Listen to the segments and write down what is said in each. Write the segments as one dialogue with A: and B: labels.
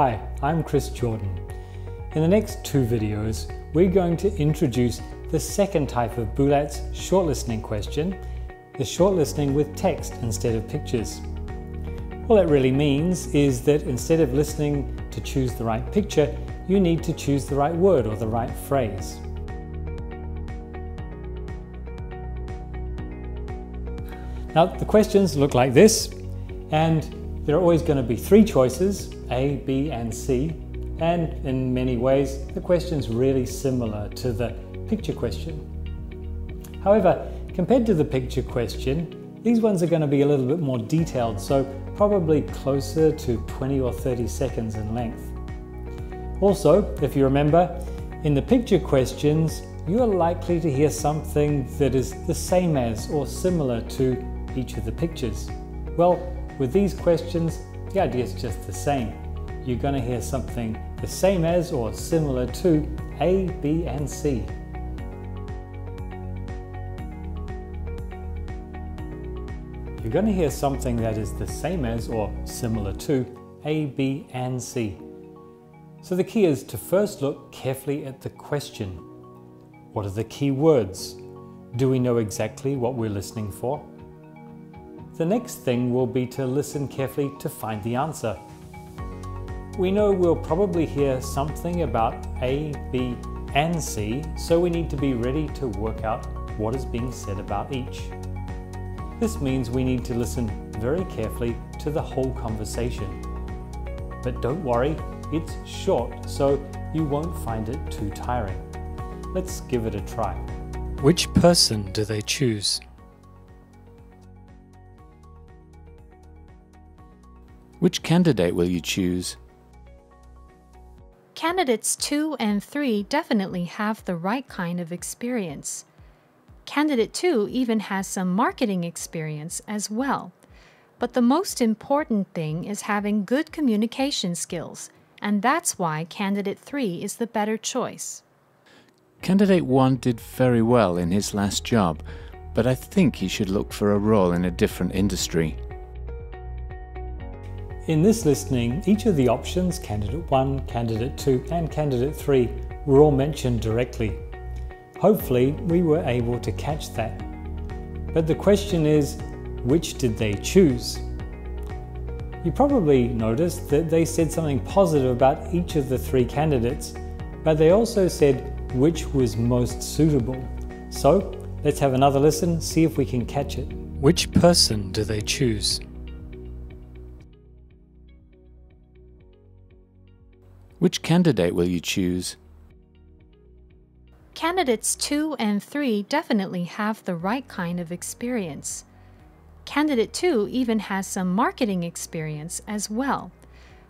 A: Hi, I'm Chris Jordan. In the next two videos, we're going to introduce the second type of BULATS shortlistening question, the shortlistening with text instead of pictures. All that really means is that instead of listening to choose the right picture, you need to choose the right word or the right phrase. Now, the questions look like this, and there are always going to be three choices, A, B, and C, and in many ways, the question's really similar to the picture question. However, compared to the picture question, these ones are going to be a little bit more detailed, so probably closer to 20 or 30 seconds in length. Also, if you remember, in the picture questions, you are likely to hear something that is the same as or similar to each of the pictures. Well, with these questions, the idea is just the same. You're going to hear something the same as or similar to A, B, and C. You're going to hear something that is the same as or similar to A, B, and C. So the key is to first look carefully at the question. What are the key words? Do we know exactly what we're listening for? The next thing will be to listen carefully to find the answer. We know we'll probably hear something about A, B, and C, so we need to be ready to work out what is being said about each. This means we need to listen very carefully to the whole conversation. But don't worry, it's short, so you won't find it too tiring. Let's give it a try. Which person do they choose?
B: Which candidate will you choose?
C: Candidates 2 and 3 definitely have the right kind of experience. Candidate 2 even has some marketing experience as well. But the most important thing is having good communication skills, and that's why candidate 3 is the better choice.
B: Candidate 1 did very well in his last job, but I think he should look for a role in a different industry.
A: In this listening, each of the options, candidate 1, candidate 2, and candidate 3, were all mentioned directly. Hopefully, we were able to catch that. But the question is, which did they choose? You probably noticed that they said something positive about each of the three candidates, but they also said which was most suitable. So, let's have another listen, see if we can catch it. Which person do they choose?
B: Which candidate will you choose?
C: Candidates 2 and 3 definitely have the right kind of experience. Candidate 2 even has some marketing experience as well.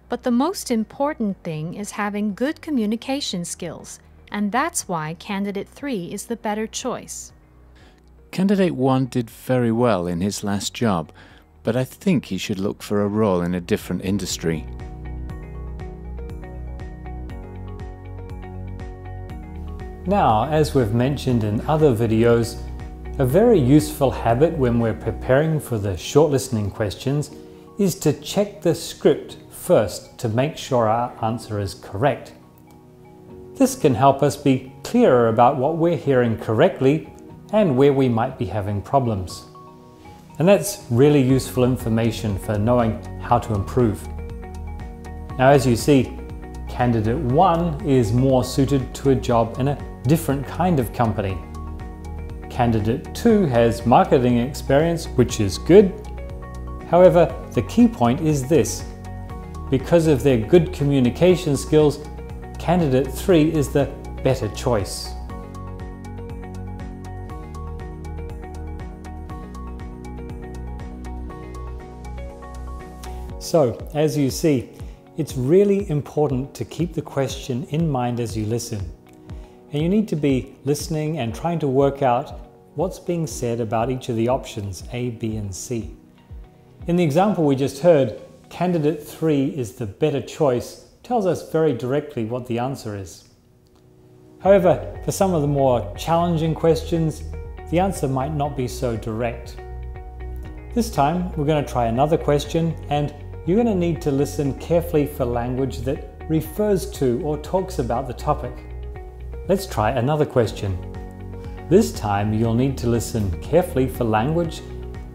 C: But the most important thing is having good communication skills, and that's why candidate 3 is the better choice.
B: Candidate 1 did very well in his last job, but I think he should look for a role in a different industry.
A: Now, as we've mentioned in other videos, a very useful habit when we're preparing for the shortlistening questions is to check the script first to make sure our answer is correct. This can help us be clearer about what we're hearing correctly and where we might be having problems. And that's really useful information for knowing how to improve. Now, as you see, candidate 1 is more suited to a job in a different kind of company. Candidate 2 has marketing experience, which is good. However, the key point is this. Because of their good communication skills, candidate 3 is the better choice. So, as you see, it's really important to keep the question in mind as you listen. And you need to be listening and trying to work out what's being said about each of the options, A, B, and C. In the example we just heard, candidate 3 is the better choice, tells us very directly what the answer is. However, for some of the more challenging questions, the answer might not be so direct. This time, we're going to try another question, and you're going to need to listen carefully for language that refers to or talks about the topic. Let's try another question. This time you'll need to listen carefully for language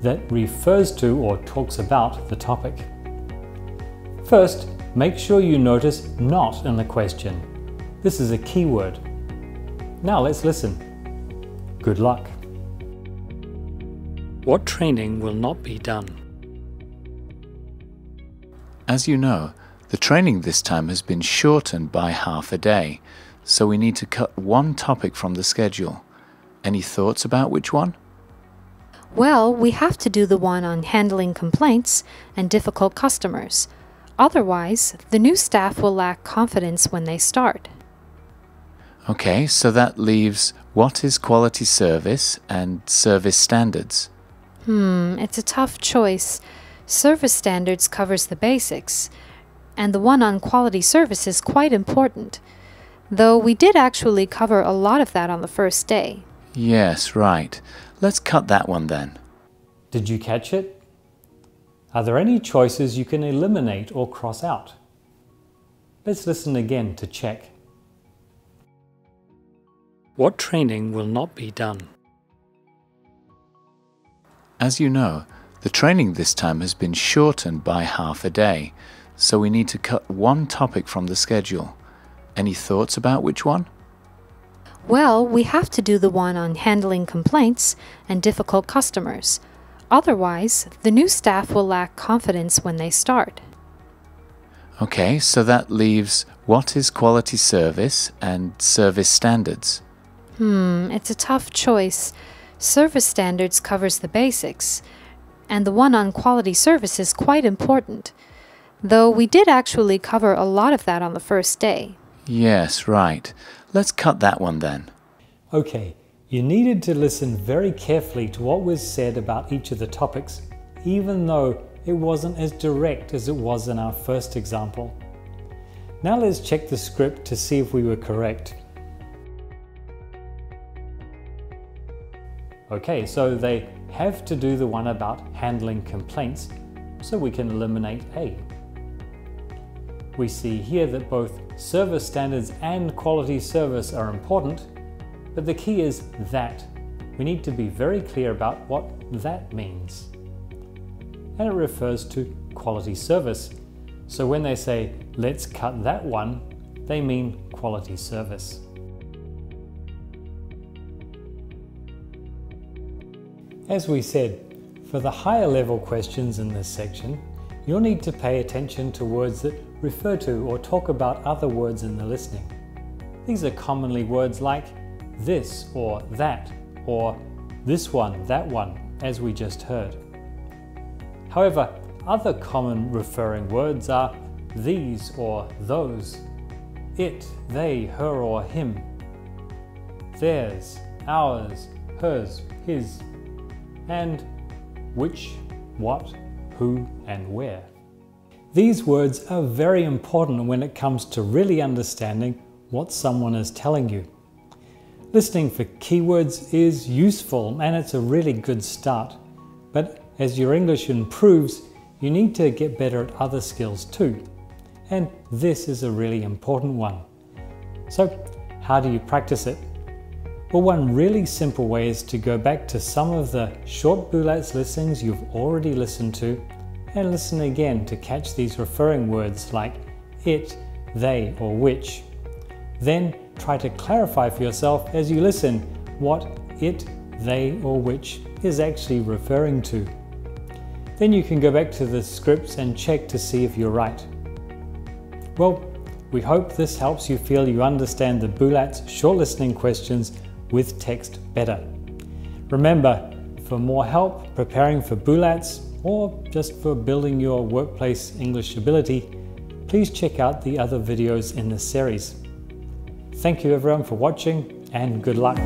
A: that refers to or talks about the topic. First, make sure you notice "not" in the question. This is a key word. Now let's listen. Good luck. What training will not be done?
B: As you know, the training this time has been shortened by half a day, so we need to cut one topic from the schedule. Any thoughts about which one?
C: Well, we have to do the one on handling complaints and difficult customers. Otherwise, the new staff will lack confidence when they start.
B: Okay, so that leaves what is quality service and service standards.
C: It's a tough choice. Service standards covers the basics, and the one on quality service is quite important, though we did actually cover a lot of that on the first day.
B: Yes, right. Let's cut that one then.
A: Did you catch it? Are there any choices you can eliminate or cross out? Let's listen again to check. What training will not be done?
B: As you know, the training this time has been shortened by half a day, so we need to cut one topic from the schedule. Any thoughts about which one?
C: Well, we have to do the one on handling complaints and difficult customers. Otherwise, the new staff will lack confidence when they start.
B: Okay, so that leaves what is quality service and service standards.
C: It's a tough choice. Service standards covers the basics, and the one on quality service is quite important, though we did actually cover a lot of that on the first day.
B: Yes, right. Let's cut that one then.
A: Okay, you needed to listen very carefully to what was said about each of the topics, even though it wasn't as direct as it was in our first example. Now let's check the script to see if we were correct. Okay, so they have to do the one about handling complaints, so we can eliminate A. We see here that both service standards and quality service are important, but the key is that. We need to be very clear about what that means. And it refers to quality service. So when they say, let's cut that one, they mean quality service. As we said, for the higher level questions in this section, you'll need to pay attention to words that refer to or talk about other words in the listening. These are commonly words like this or that, or this one, that one, as we just heard. However, other common referring words are these or those, it, they, her or him, theirs, ours, hers, his, and which, what, who, and where. These words are very important when it comes to really understanding what someone is telling you. Listening for keywords is useful and it's a really good start, but as your English improves, you need to get better at other skills too. And this is a really important one. So, how do you practice it? Well, one really simple way is to go back to some of the short BULATS listenings you've already listened to and listen again to catch these referring words like it, they, or which. Then try to clarify for yourself as you listen what it, they, or which is actually referring to. Then you can go back to the scripts and check to see if you're right. Well, we hope this helps you feel you understand the BULATS short listening questions with text better. Remember, for more help preparing for BULATS or just for building your workplace English ability, please check out the other videos in this series. Thank you everyone for watching and good luck.